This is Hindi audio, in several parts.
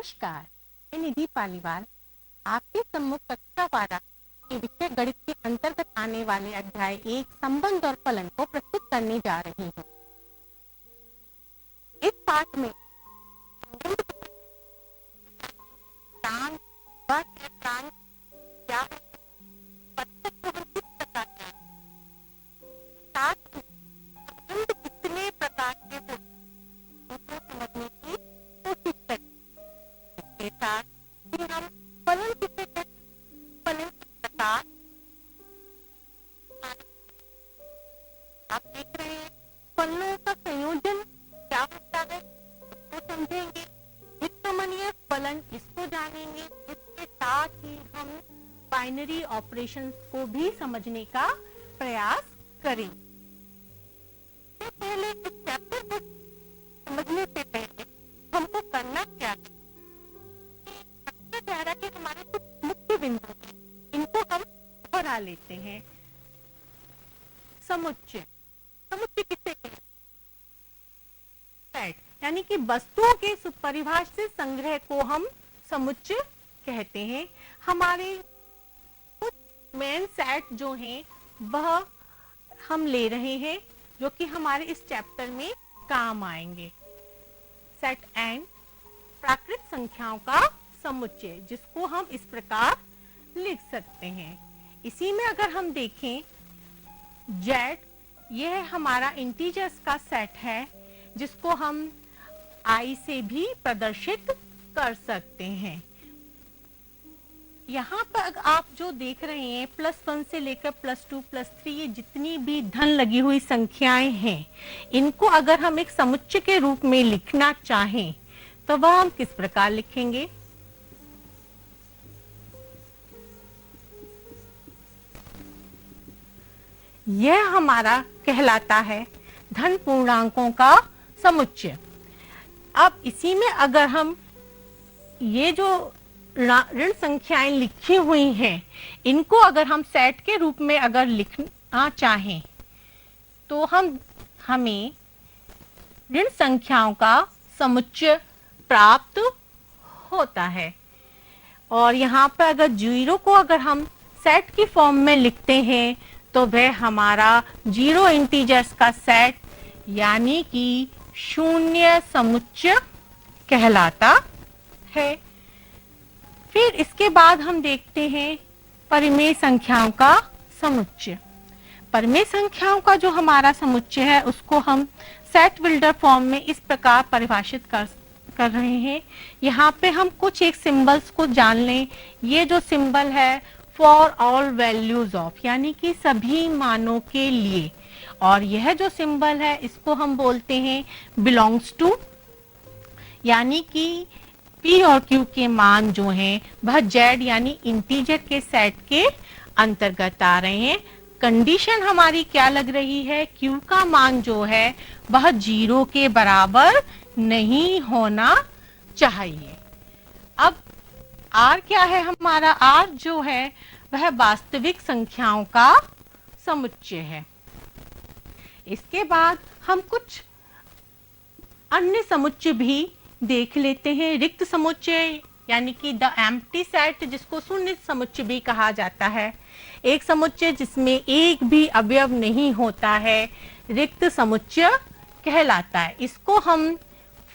नमस्कार, मैं निधि पालीवाल आपके सम्मुख कक्षा 12 के विषय गणित के अंतर्गत आने वाले अध्याय 1 संबंध और फलन को प्रस्तुत करने जा रही हूँ। इस पाठ में प्राण, वर्ग, प्राण क्या किस प्रकार का है, साथ ही संबंध कितने प्रकार के होते हैं उनको समझने की कोशिश करें। इसके साथ ही हम फलन किसे कहते हैं, फलन के प्रकार आप देख रहे हैं। फलों का संयोजन क्या होता है इसको समझेंगे। वित्तमनीय फलन इसको जानेंगे। इसके साथ ही हम बाइनरी ऑपरेशंस को भी समझने का प्रयास करेंगे। पहले इस चैप्टर को समझने से पहले हमको करना क्या है, सबसे पहला कि हमारे कुछ मुख्य बिंदु हैं, इनको हम दोहरा लेते हैं। समुच्चय, समुच्चय किसे कहते हैं? सेट, यानी कि वस्तुओं के सुपरिभाषित संग्रह को हम समुच्चय कहते हैं। हमारे कुछ मेन सेट जो हैं वह हम ले रहे हैं जो कि हमारे इस चैप्टर में काम आएंगे। सेट एन प्राकृत संख्याओं का समुच्चय, जिसको हम इस प्रकार लिख सकते हैं। इसी में अगर हम देखें जेड, यह हमारा इंटीजर्स का सेट है जिसको हम आई से भी प्रदर्शित कर सकते हैं। यहाँ पर आप जो देख रहे हैं +1 से लेकर +2 +3 ये जितनी भी धन लगी हुई संख्याएं हैं, इनको अगर हम एक समुच्चय के रूप में लिखना चाहें तो वह हम किस प्रकार लिखेंगे? यह हमारा कहलाता है धन पूर्णांकों का समुच्चय। अब इसी में अगर हम ये जो ऋण संख्याएं लिखी हुई हैं, इनको अगर हम सेट के रूप में अगर लिखना चाहें तो हमें ऋण संख्याओं का समुच्चय प्राप्त होता है। और यहाँ पर अगर जीरो को अगर हम सेट की फॉर्म में लिखते हैं तो वह हमारा जीरो इंटीजर्स का सेट यानी कि शून्य समुच्चय कहलाता है। फिर इसके बाद हम देखते हैं परिमेय संख्याओं का समुच्चय। परिमेय संख्याओं का जो हमारा समुच्चय है उसको हम सेट बिल्डर फॉर्म में इस प्रकार परिभाषित कर रहे हैं। यहाँ पे हम कुछ एक सिंबल्स को जान लें। ये जो सिंबल है फॉर ऑल वैल्यूज ऑफ, यानी कि सभी मानों के लिए, और यह जो सिंबल है इसको हम बोलते हैं बिलोंग्स टू, यानी कि P और Q के मान जो हैं वह Z यानी इंटीजर के सेट के अंतर्गत आ रहे हैं। कंडीशन हमारी क्या लग रही है? Q का मान जो है वह 0 के बराबर नहीं होना चाहिए। अब R क्या है? हमारा R जो है वह वास्तविक संख्याओं का समुच्चय है। इसके बाद हम कुछ अन्य समुच्चय भी देख लेते हैं। रिक्त समुच्चय यानी कि द एम्प्टी सेट, जिसको शून्य समुच्चय भी कहा जाता है। एक समुच्चय जिसमें एक भी अवयव नहीं होता है रिक्त समुच्चय कहलाता है। इसको हम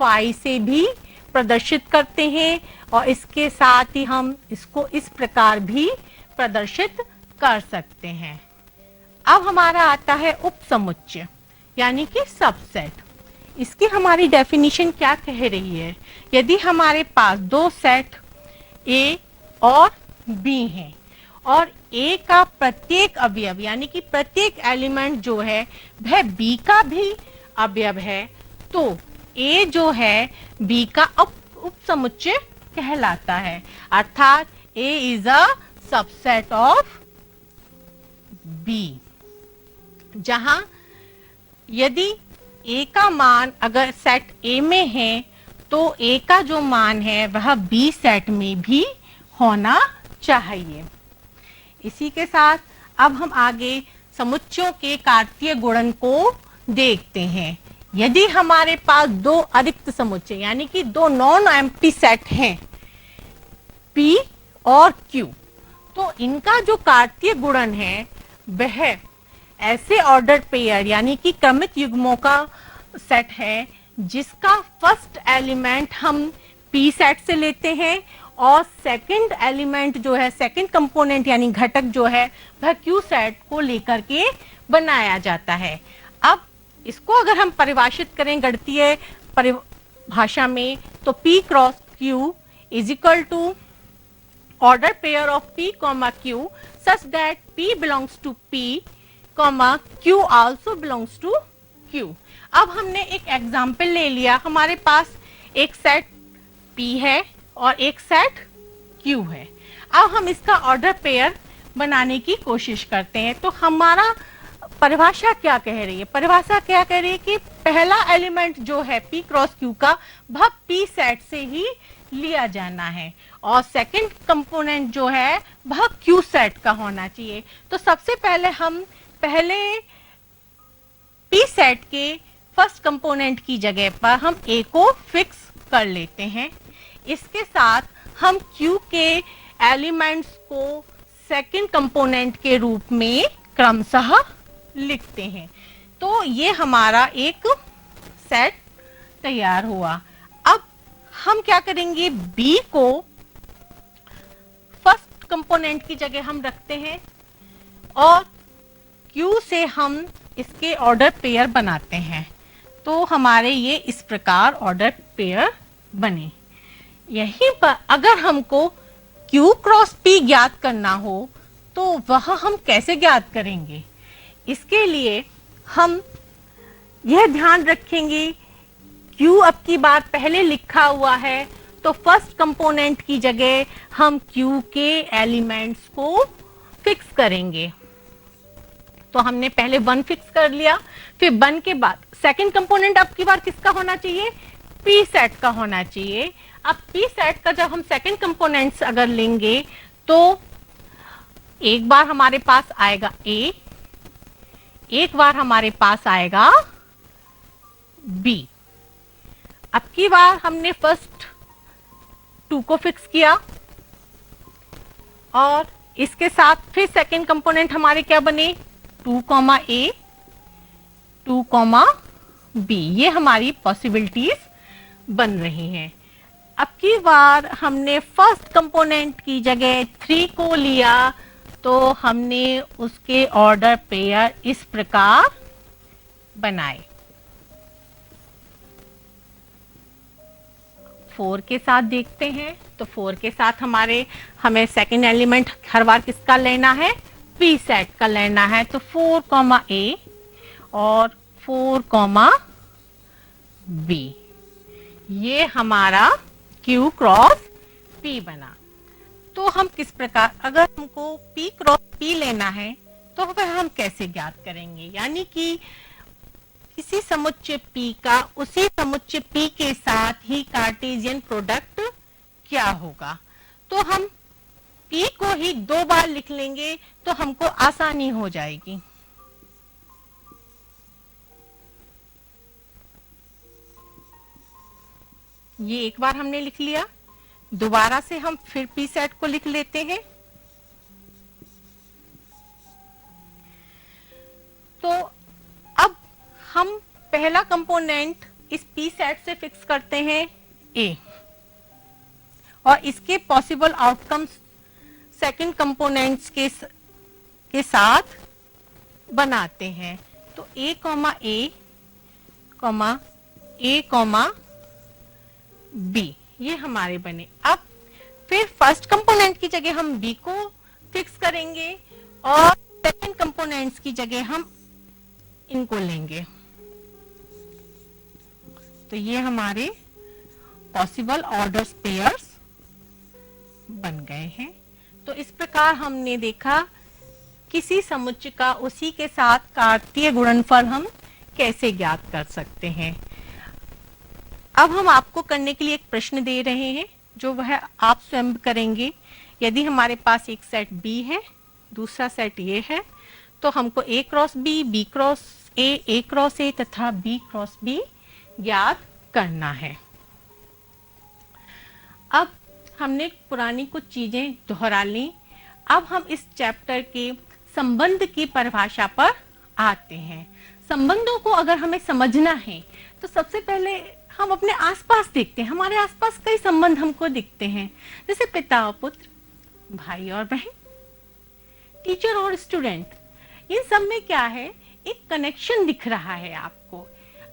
फाई से भी प्रदर्शित करते हैं और इसके साथ ही हम इसको इस प्रकार भी प्रदर्शित कर सकते हैं। अब हमारा आता है उपसमुच्चय यानी कि सबसेट। इसकी हमारी डेफिनेशन क्या कह रही है? यदि हमारे पास दो सेट A और B हैं और A का प्रत्येक अवयव यानी कि प्रत्येक एलिमेंट जो है वह B का भी अवयव है, तो A जो है B का उपसमुच्चय कहलाता है। अर्थात A is a subset of B, जहां यदि A का मान अगर सेट A में है तो A का जो मान है वह B सेट में भी होना चाहिए। इसी के साथ अब हम आगे समुच्चयों के कार्तीय गुणन को देखते हैं। यदि हमारे पास दो अरिक्त समुच्चय यानी कि दो नॉन एम्प्टी सेट हैं P और Q, तो इनका जो कार्तीय गुणन है वह ऐसे ऑर्डर पेयर यानी कि क्रमित युग्मों का सेट है जिसका फर्स्ट एलिमेंट हम P सेट से लेते हैं और सेकंड एलिमेंट जो है, सेकंड कंपोनेंट यानी घटक जो है वह Q सेट को लेकर के बनाया जाता है। अब इसको अगर हम परिभाषित करें गणितीय परिभाषा में तो P cross Q is equal to order pair of P comma Q such that P belongs to P comma Q also belongs to Q। अब हमने एक एग्जाम्पल ले लिया, हमारे पास एक सेट P है और एक सेट Q है। अब हम इसका ऑर्डर पेयर बनाने की कोशिश करते हैं। तो हमारा परिभाषा क्या कह रही है? परिभाषा क्या कह रही है कि पहला एलिमेंट जो है P क्रॉस Q का वह P सेट से ही लिया जाना है और सेकंड कंपोनेंट जो है वह Q सेट का होना चाहिए। तो सबसे पहले हम P सेट के फर्स्ट कंपोनेंट की जगह पर हम A को फिक्स कर लेते हैं। इसके साथ हम Q के एलिमेंट्स को सेकंड कंपोनेंट के रूप में क्रमशः लिखते हैं। तो ये हमारा एक सेट तैयार हुआ। अब हम क्या करेंगे, B को फर्स्ट कंपोनेंट की जगह हम रखते हैं और Q से हम इसके ऑर्डर पेयर बनाते हैं। तो हमारे ये इस प्रकार ऑर्डर पेयर बने। यहीं पर अगर हमको Q क्रॉस P ज्ञात करना हो तो वह हम कैसे ज्ञात करेंगे? इसके लिए हम यह ध्यान रखेंगे, Q अब की बार पहले लिखा हुआ है तो फर्स्ट कंपोनेंट की जगह हम Q के एलिमेंट्स को फिक्स करेंगे। तो हमने पहले 1 फिक्स कर लिया, फिर 1 के बाद सेकंड कंपोनेंट अब की बार किसका होना चाहिए? P सेट का होना चाहिए। अब P सेट का जब हम सेकंड कंपोनेंट्स अगर लेंगे तो एक बार हमारे पास आएगा A, एक बार हमारे पास आएगा B। अब की बार हमने फर्स्ट 2 को फिक्स किया और इसके साथ फिर सेकंड कंपोनेंट हमारे क्या बने? 2, A, 2, B। ये हमारी पॉसिबिलिटीज बन रही हैं। अब की बार हमने फर्स्ट कंपोनेंट की जगह 3 को लिया तो हमने उसके ऑर्डर पेयर इस प्रकार बनाए। 4 के साथ देखते हैं तो 4 के साथ हमें सेकंड एलिमेंट हर बार किसका लेना है? P सेट का लेना है। तो 4, A और 4, B। ये हमारा Q क्रॉस P बना। तो हम किस प्रकार, अगर हमको P क्रॉस P लेना है तो वह हम कैसे ज्ञात करेंगे? यानी कि किसी समुच्चय P का उसी समुच्चय P के साथ ही कार्टेशियन प्रोडक्ट क्या होगा? तो हम P को ही 2 बार लिख लेंगे तो हमको आसानी हो जाएगी। ये एक बार हमने लिख लिया, दोबारा से हम फिर P सेट को लिख लेते हैं। तो अब हम पहला कंपोनेंट इस P सेट से फिक्स करते हैं A और इसके पॉसिबल आउटकम्स सेकंड कंपोनेंट्स के साथ बनाते हैं। तो A, A, B ये हमारे बने। अब फिर फर्स्ट कंपोनेंट की जगह हम B को फिक्स करेंगे और सेकंड कंपोनेंट्स की जगह हम इनको लेंगे। तो ये हमारे पॉसिबल ऑर्डर्स पेयर्स बन गए हैं। तो इस प्रकार हमने देखा किसी समुच्चय का उसी के साथ कार्तीय गुणनफल हम कैसे ज्ञात कर सकते हैं। अब हम आपको करने के लिए एक प्रश्न दे रहे हैं जो वह आप स्वयं करेंगे। यदि हमारे पास एक सेट B है, दूसरा सेट ये है, तो हमको A cross B, B cross A cross ए तथा बी क्रॉस बी ज्ञात करना है। अब हमने पुरानी कुछ चीजें दोहरा ली। अब हम इस चैप्टर के संबंध की परिभाषा पर आते हैं। संबंधों को अगर हमें समझना है तो सबसे पहले हम अपने आसपास देखते हैं। हमारे आसपास कई संबंध हमको दिखते हैं, जैसे पिता और पुत्र, भाई और बहन, टीचर और स्टूडेंट। इन सब में क्या है, एक कनेक्शन दिख रहा है आपको।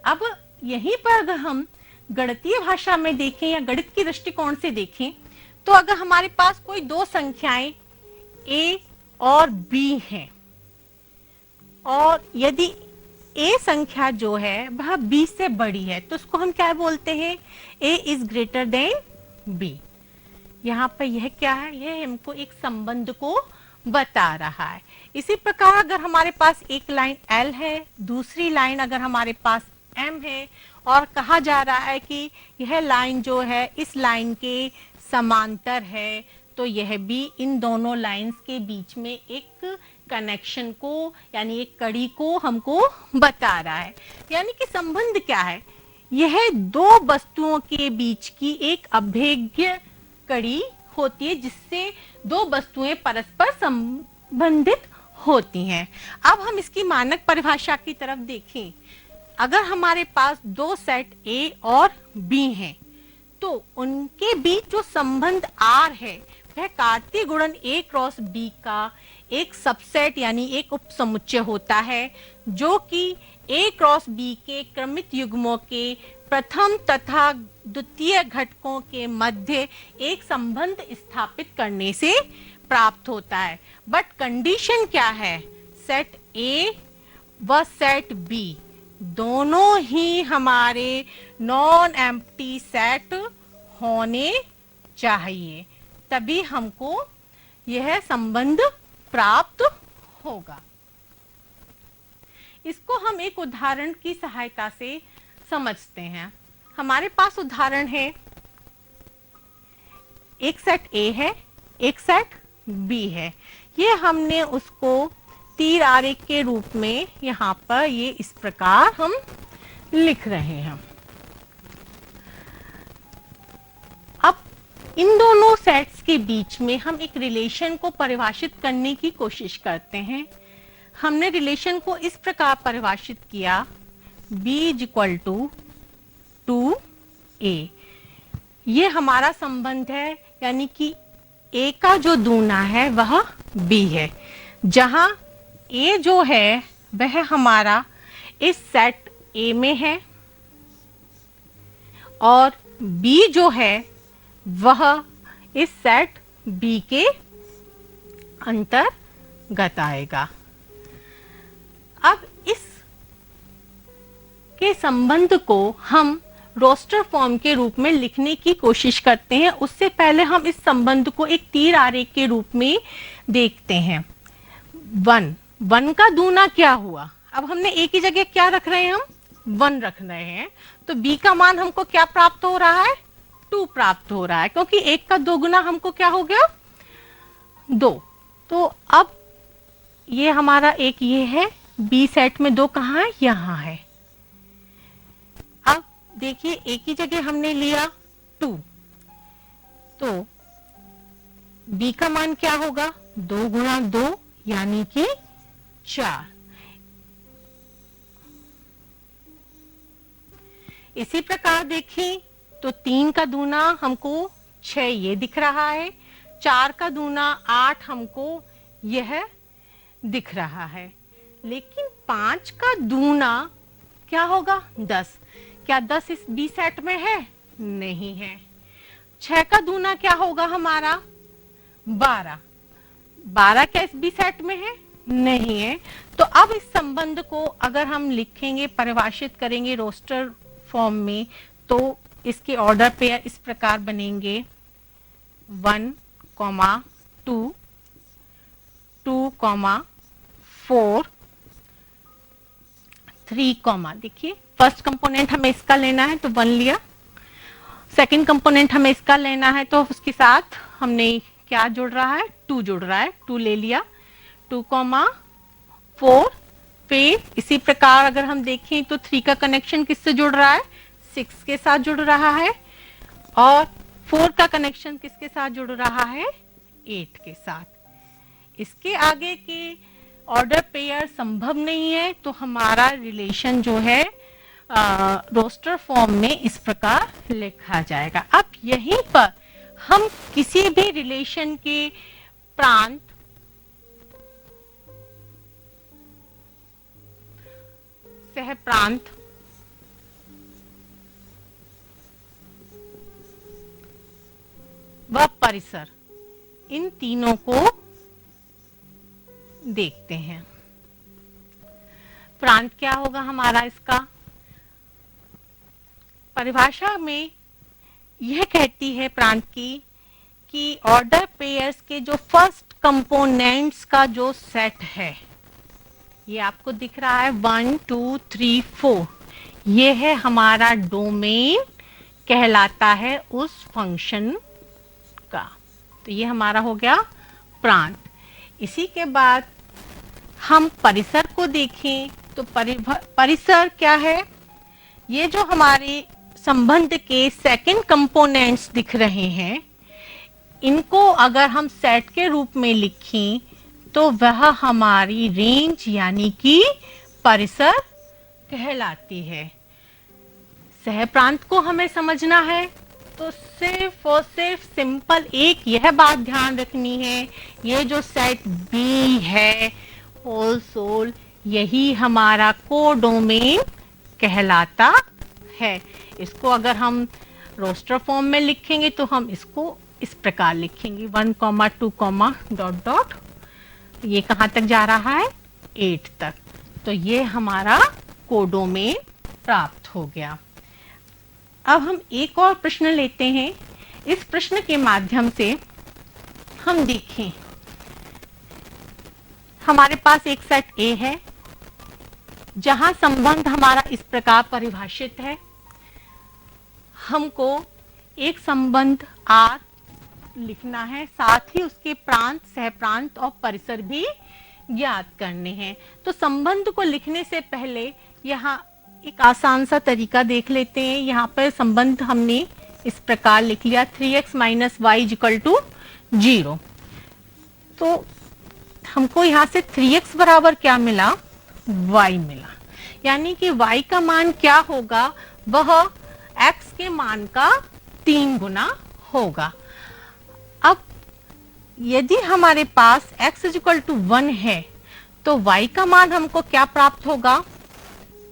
अब यहीं पर अगर हम गणितीय भाषा में देखें या गणित की दृष्टिकोण से देखें तो अगर हमारे पास कोई दो संख्याएं a और b हैं और यदि a संख्या जो है वह b से बड़ी है तो उसको हम क्या बोलते हैं, a is greater than b। यहाँ पर यह क्या है, यह हमको एक संबंध को बता रहा है। इसी प्रकार अगर हमारे पास एक लाइन L है, दूसरी लाइन अगर हमारे पास M है और कहा जा रहा है कि यह लाइन जो है इस लाइन के समांतर है, तो यह भी इन दोनों लाइंस के बीच में एक कनेक्शन को यानी एक कड़ी को हमको बता रहा है। यानी कि संबंध क्या है, यह दो वस्तुओं के बीच की एक अभेद्य कड़ी होती है जिससे दो वस्तुएं परस्पर संबंधित होती हैं। अब हम इसकी मानक परिभाषा की तरफ देखें। अगर हमारे पास दो सेट A और B हैं तो उनके बीच जो संबंध R है वह कार्तीय गुणन A क्रॉस B का एक सबसेट यानी एक उपसमुच्चय होता है, जो कि A क्रॉस B के क्रमित युग्मों के प्रथम तथा द्वितीय घटकों के मध्य एक संबंध स्थापित करने से प्राप्त होता है। बट कंडीशन क्या है, सेट A व सेट B दोनों ही हमारे नॉन एम्प्टी सेट होने चाहिए, तभी हमको यह संबंध प्राप्त होगा। इसको हम एक उदाहरण की सहायता से समझते हैं। हमारे पास उदाहरण है, एक सेट A है, एक सेट B है। ये हमने उसको तीर आरेख के रूप में यहाँ पर ये इस प्रकार हम लिख रहे हैं। अब इन दोनों सेट्स के बीच में हम एक रिलेशन को परिभाषित करने की कोशिश करते हैं। हमने रिलेशन को इस प्रकार परिभाषित किया, b is equal to 2a। ये हमारा संबंध है, यानी कि a का जो दूना है वह b है, जहां a जो है वह हमारा इस सेट A में है और B जो है वह इस सेट B के अंतर्गत आएगा। अब इस के संबंध को हम रोस्टर फॉर्म के रूप में लिखने की कोशिश करते हैं। उससे पहले हम इस संबंध को एक तीर आरेख के रूप में देखते हैं। 1 का दूना क्या हुआ, अब हमने A की जगह क्या रख रहे हैं, हम 1 रख रहे हैं, तो B का मान हमको क्या प्राप्त हो रहा है, 2 प्राप्त हो रहा है, क्योंकि 1 का दोगुना हमको क्या हो गया, 2। तो अब ये हमारा एक ये है, B सेट में 2 कहाँ है, यहाँ है। अब देखिए A की जगह हमने लिया 2, तो B का मान क्या होगा, 2 गुणा 2 यानी कि 4। इसी प्रकार देखें तो 3 का दूना हमको 6 ये दिख रहा है, 4 का दूना 8 हमको यह दिख रहा है, लेकिन 5 का दूना क्या होगा, 10। क्या 10 इस बी सेट में है, नहीं है। 6 का दूना क्या होगा हमारा, 12। 12 क्या इस बी सेट में है, नहीं है। तो अब इस संबंध को अगर हम लिखेंगे, परिभाषित करेंगे रोस्टर फॉर्म में, तो इसके ऑर्डर पेयर इस प्रकार बनेंगे 1, 2, 2, 4, 3, देखिए फर्स्ट कंपोनेंट हमें इसका लेना है तो 1 लिया, सेकंड कंपोनेंट हमें इसका लेना है तो उसके साथ हमने क्या जुड़ रहा है, 2 जुड़ रहा है, 2 ले लिया, 2, 4, फिर इसी प्रकार अगर हम देखें तो 3 का कनेक्शन किससे जुड़ रहा है, 6 के साथ जुड़ रहा है, और 4 का कनेक्शन किसके साथ जुड़ रहा है, 8 के साथ। इसके आगे के ऑर्डर पेयर संभव नहीं है, तो हमारा रिलेशन जो है रोस्टर फॉर्म में इस प्रकार लिखा जाएगा। अब यहीं पर हम किसी भी रिलेशन के प्रांत, सहप्रांत, व परिसर, इन तीनों को देखते हैं। प्रांत क्या होगा हमारा, इसका परिभाषा में यह कहती है प्रांत की कि ऑर्डर पेयर्स के जो फर्स्ट कंपोनेंट्स का जो सेट है, ये आपको दिख रहा है 1 2 3 4, ये है हमारा डोमेन कहलाता है उस फंक्शन का। तो ये हमारा हो गया प्रांत। इसी के बाद हम परिसर को देखें तो परिसर क्या है, ये जो हमारे संबंध के सेकंड कंपोनेंट्स दिख रहे हैं, इनको अगर हम सेट के रूप में लिखें तो वह हमारी रेंज यानी कि परिसर कहलाती है। सहप्रांत को हमें समझना है तो सिर्फ और सिर्फ सिंपल एक यह बात ध्यान रखनी है, ये जो सेट बी है होल सोल, यही हमारा कोडोमेन कहलाता है। इसको अगर हम रोस्टर फॉर्म में लिखेंगे तो हम इसको इस प्रकार लिखेंगे 1, 2, डॉट डॉट, ये कहाँ तक जा रहा है, 8 तक। तो ये हमारा कोडोमेन प्राप्त हो गया। अब हम एक और प्रश्न लेते हैं। इस प्रश्न के माध्यम से हम देखें, हमारे पास एक सेट A है जहां संबंध हमारा इस प्रकार परिभाषित है। हमको एक संबंध R लिखना है, साथ ही उसके प्रांत, सहप्रांत और परिसर भी ज्ञात करने हैं। तो संबंध को लिखने से पहले यहाँ एक आसान सा तरीका देख लेते हैं। यहाँ पर संबंध हमने इस प्रकार लिख लिया 3x - y = 0। तो हमको यहाँ से 3x बराबर क्या मिला, y मिला, यानी कि y का मान क्या होगा, वह x के मान का 3 गुना होगा। अब यदि हमारे पास x = 1 है तो y का मान हमको क्या प्राप्त होगा,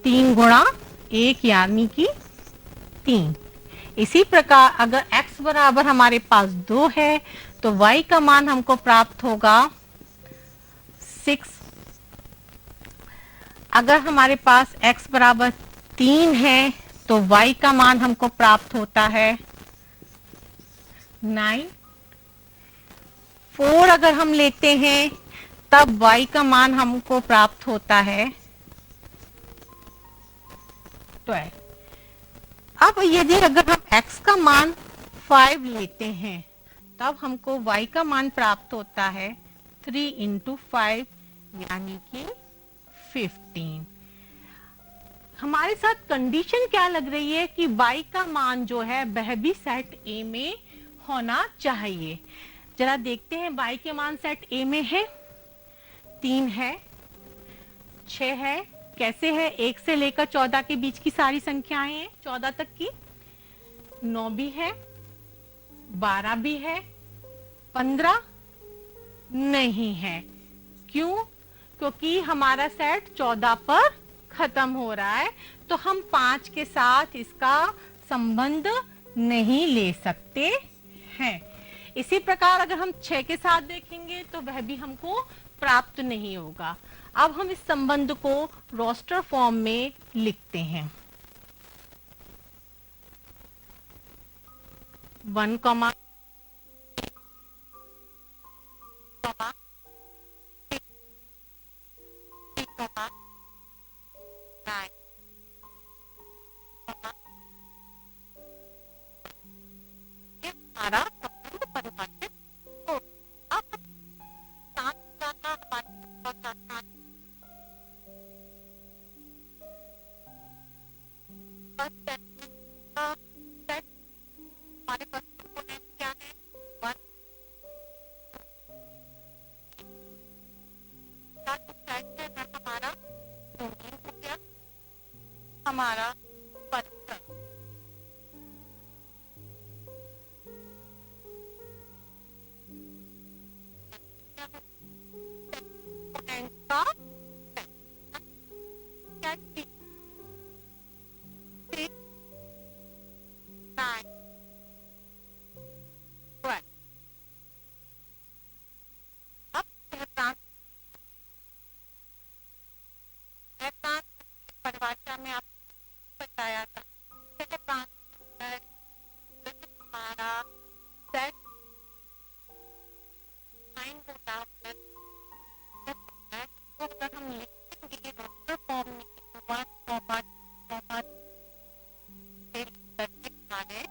3 गुणा 1 यानी कि 3। इसी प्रकार अगर x बराबर हमारे पास 2 है तो y का मान हमको प्राप्त होगा 6। अगर हमारे पास x बराबर 3 है तो y का मान हमको प्राप्त होता है 9। 4 अगर हम लेते हैं तब y का मान हमको प्राप्त होता है 12। अब यदि अगर हम x का मान 5 लेते हैं तब हमको y का मान प्राप्त होता है 3 × 5 यानी कि 15। हमारे साथ कंडीशन क्या लग रही है कि y का मान जो है वह भी सेट A में होना चाहिए। जरा देखते हैं, y के मान सेट A में है, 3 है, 6 है, कैसे है, 1 से लेकर 14 के बीच की सारी संख्याएं हैं, 14 तक की, 9 भी है, 12 भी है, 15 नहीं है। क्यों? क्योंकि हमारा सेट 14 पर खत्म हो रहा है, तो हम 5 के साथ इसका संबंध नहीं ले सकते हैं। इसी प्रकार अगर हम 6 के साथ देखेंगे तो वह भी हमको प्राप्त नहीं होगा। अब हम इस संबंध को रोस्टर फॉर्म में लिखते हैं 1, हमारा संबंध परिभाषित हो। अब हमारे पास कंपोनेंट क्या है, वन हमारा डोमेन हो गया, हमारा पत्थर का परिभाषा में आपको बताया था हमारा सेट फाइन होता है, तो अगर हम लिखेंगे वेक्टर फॉर्म में 1 हमारे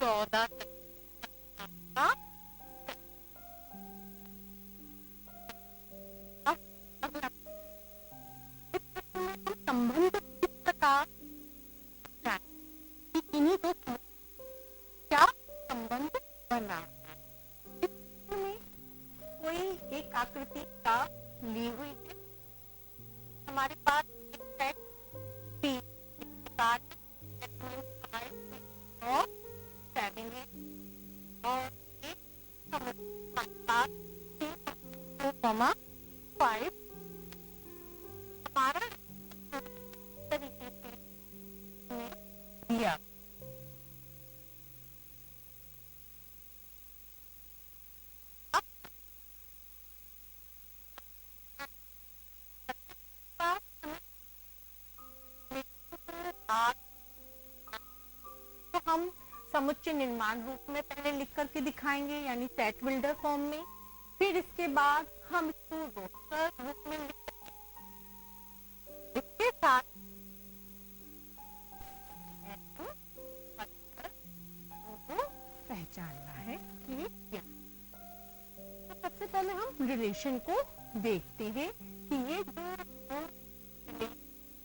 14 का संबंध किस प्रकार इन्हीं को क्या संबंध बना इसमें कोई एक आकृति का ली हुई है, हमारे पास एक सेट पी और 7 है और एक हमारे पास 5 हमारा तरीके से दिया तो हम समुच्चय निर्माण रूप में पहले लिख करके दिखाएंगे, यानी सेट बिल्डर फॉर्म में, फिर इसके बाद हम इसको रोस्टर रूप में इसके साथ पहचानना है कि क्या। तो सबसे पहले हम रिलेशन को देखते हैं कि ये जो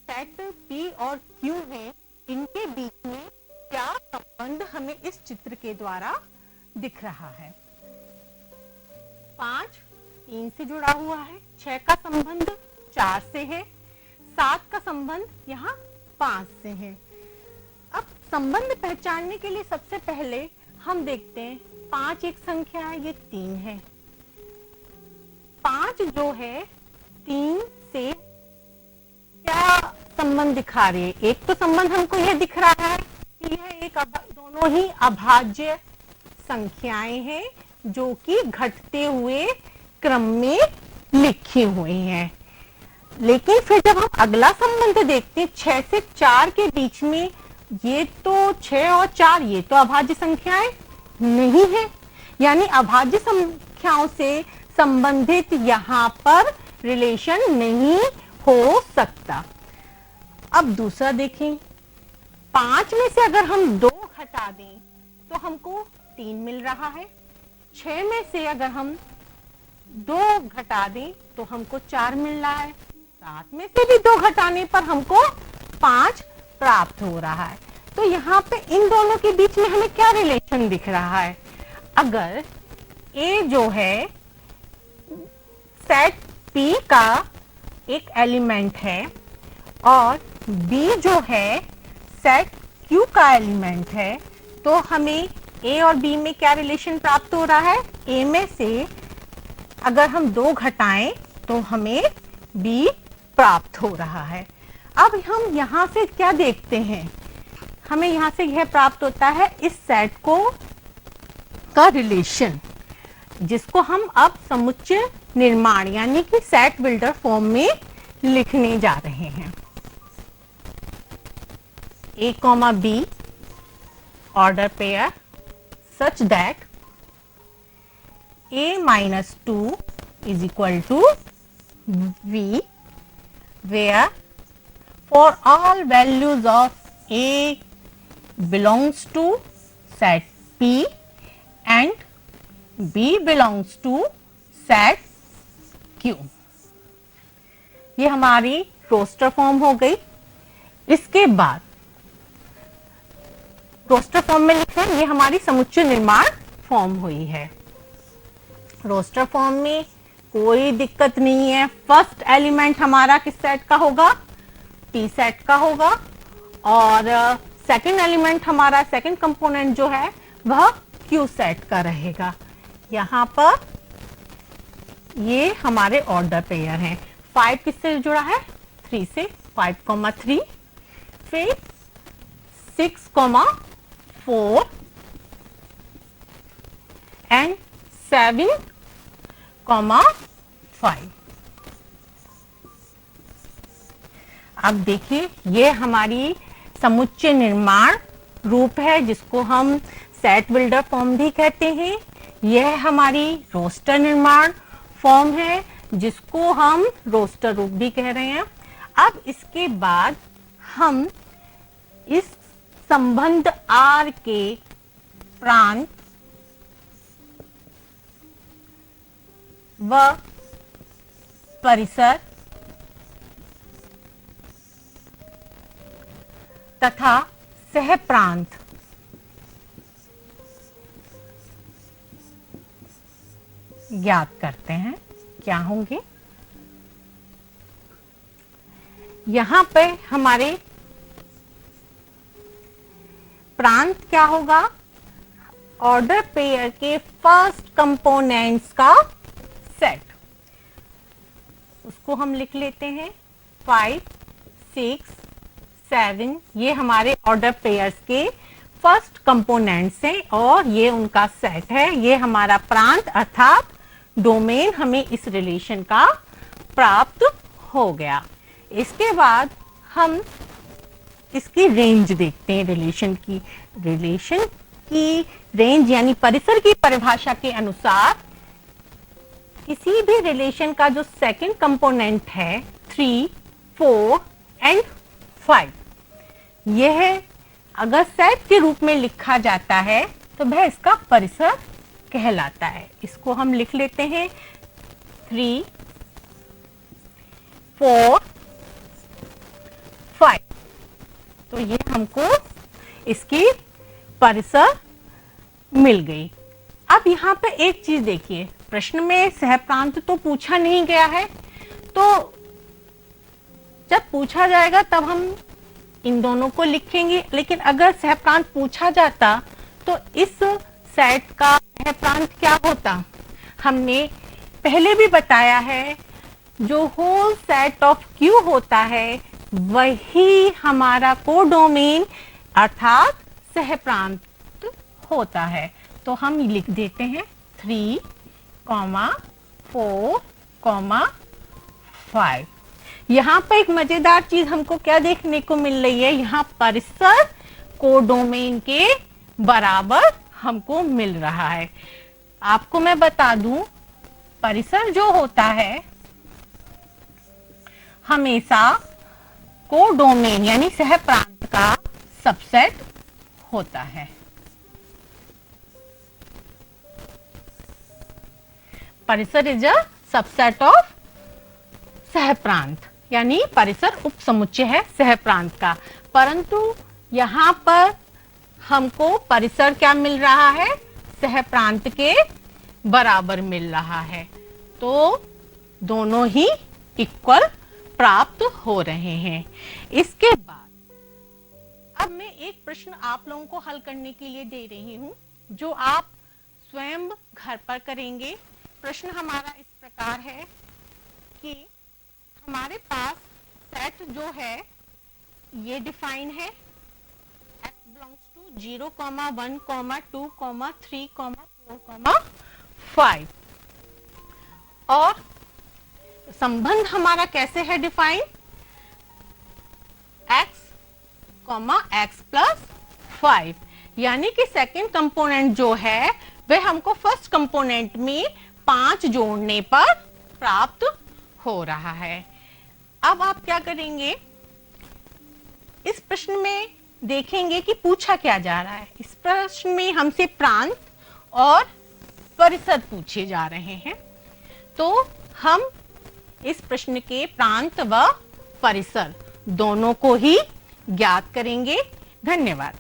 सेट P और Q है, इनके बीच में क्या संबंध हमें इस चित्र के द्वारा दिख रहा है। 5 3 से जुड़ा हुआ है, 6 का संबंध 4 से है, 7 का संबंध यहाँ 5 से है। अब संबंध पहचानने के लिए सबसे पहले हम देखते हैं 5 एक संख्या है, ये 3 है। 5 जो है 3 से क्या संबंध दिखा रही है। एक तो संबंध हमको यह दिख रहा है कि यह एक दोनों ही अभाज्य संख्याएं हैं जो कि घटते हुए क्रम में लिखी हुई हैं। लेकिन फिर जब हम अगला संबंध देखते हैं 6 से 4 के बीच में, ये तो 6 और 4 ये तो अभाज्य संख्याएं नहीं है, यानी अभाज्य संख्याओं से संबंधित यहाँ पर रिलेशन नहीं हो सकता। अब दूसरा देखें, 5 में से अगर हम 2 घटा दें तो हमको 3 मिल रहा है। 6 में से अगर हम 2 घटा दें तो हमको 4 मिल रहा है। 7 में से भी 2 घटाने पर हमको 5 प्राप्त हो रहा है। तो यहाँ पे इन दोनों के बीच में हमें क्या रिलेशन दिख रहा है। अगर A जो है सेट P का एक एलिमेंट है और B जो है सेट Q का एलिमेंट है, तो हमें A और B में क्या रिलेशन प्राप्त हो रहा है। A में से अगर हम 2 घटाएं तो हमें B प्राप्त हो रहा है। अब हम यहाँ से क्या देखते हैं, हमें यहाँ से यह प्राप्त होता है इस सेट को का रिलेशन, जिसको हम अब समुच्चय निर्माण यानी कि सेट बिल्डर फॉर्म में लिखने जा रहे हैं। A, B order pair such that A minus 2 is equal to V, where for all values of A belongs to set P and B belongs to set Q। ये हमारी रोस्टर फॉर्म हो गई। इसके बाद रोस्टर फॉर्म में लिखें, ये हमारी समुच्चय निर्माण फॉर्म हुई है। रोस्टर फॉर्म में कोई दिक्कत नहीं है। फर्स्ट एलिमेंट हमारा किस सेट का होगा? टी सेट का होगा, और सेकंड एलिमेंट हमारा, सेकंड कंपोनेंट जो है वह क्यू सेट का रहेगा। यहाँ पर ये हमारे ऑर्डर पेयर हैं। 5 किससे जुड़ा है? 3 से। 5,3, फिर 6,4 एंड 7,5। अब देखिए, ये हमारी समुच्चय निर्माण रूप है, जिसको हम सेट बिल्डर फॉर्म भी कहते हैं। यह हमारी रोस्टर निर्माण फॉर्म है, जिसको हम रोस्टर रूप भी कह रहे हैं। अब इसके बाद हम इस संबंध आर के प्रांत व परिसर तथा सहप्रांत ज्ञात करते हैं। क्या होंगे? यहां पे हमारे प्रांत क्या होगा? ऑर्डर पेयर के फर्स्ट कंपोनेंट्स का सेट। उसको हम लिख लेते हैं 5, 6, 7। ये हमारे ऑर्डर पेयर्स के फर्स्ट कंपोनेंट्स हैं और ये उनका सेट है। ये हमारा प्रांत अर्थात डोमेन हमें इस रिलेशन का प्राप्त हो गया। इसके बाद हम इसकी रेंज देखते हैं। रिलेशन की रेंज यानी परिसर की परिभाषा के अनुसार किसी भी रिलेशन का जो सेकंड कंपोनेंट है 3, 4 एंड 5, यह अगर सेट के रूप में लिखा जाता है तो वह इसका परिसर कहलाता है। इसको हम लिख लेते हैं 3, 4, 5। तो ये हमको इसकी परिसर मिल गई। अब यहाँ पे एक चीज देखिए, प्रश्न में सहप्रांत तो पूछा नहीं गया है, तो जब पूछा जाएगा तब हम इन दोनों को लिखेंगे। लेकिन अगर सहप्रांत पूछा जाता तो इस सेट का सहप्रांत क्या होता? हमने पहले भी बताया है, जो होल सेट ऑफ क्यू होता है वही हमारा कोडोमेन अर्थात सहप्रांत होता है। तो हम लिख देते हैं 3, 4, 5। यहाँ पर एक मजेदार चीज हमको क्या देखने को मिल रही है? यहाँ परिसर कोडोमेन के बराबर हमको मिल रहा है। आपको मैं बता दूं, परिसर जो होता है हमेशा कोडोमेन यानी सहप्रांत का सबसेट होता है। परिसर इज अ सबसेट ऑफ सहप्रांत, यानी परिसर उपसमुच्चय है सहप्रांत का। परंतु यहाँ पर हमको परिसर क्या मिल रहा है? सहप्रांत के बराबर मिल रहा है। तो दोनों ही इक्वल प्राप्त हो रहे हैं। इसके बाद अब मैं एक प्रश्न आप लोगों को हल करने के लिए दे रही हूं, जो आप स्वयं घर पर करेंगे। प्रश्न हमारा इस प्रकार है कि हमारे पास सेट जो है ये डिफाइन है, x बिलोंग्स टू 0, 1, 2, 3, 4, 5। और संबंध हमारा कैसे है डिफाइन? x प्लस 5, यानी कि सेकंड कंपोनेंट जो है वह हमको फर्स्ट कंपोनेंट में 5 जोड़ने पर प्राप्त हो रहा है। अब आप क्या करेंगे? इस प्रश्न में देखेंगे कि पूछा क्या जा रहा है। इस प्रश्न में हमसे प्रांत और परिसर पूछे जा रहे हैं। तो हम इस प्रश्न के प्रांत व परिसर दोनों को ही ज्ञात करेंगे। धन्यवाद।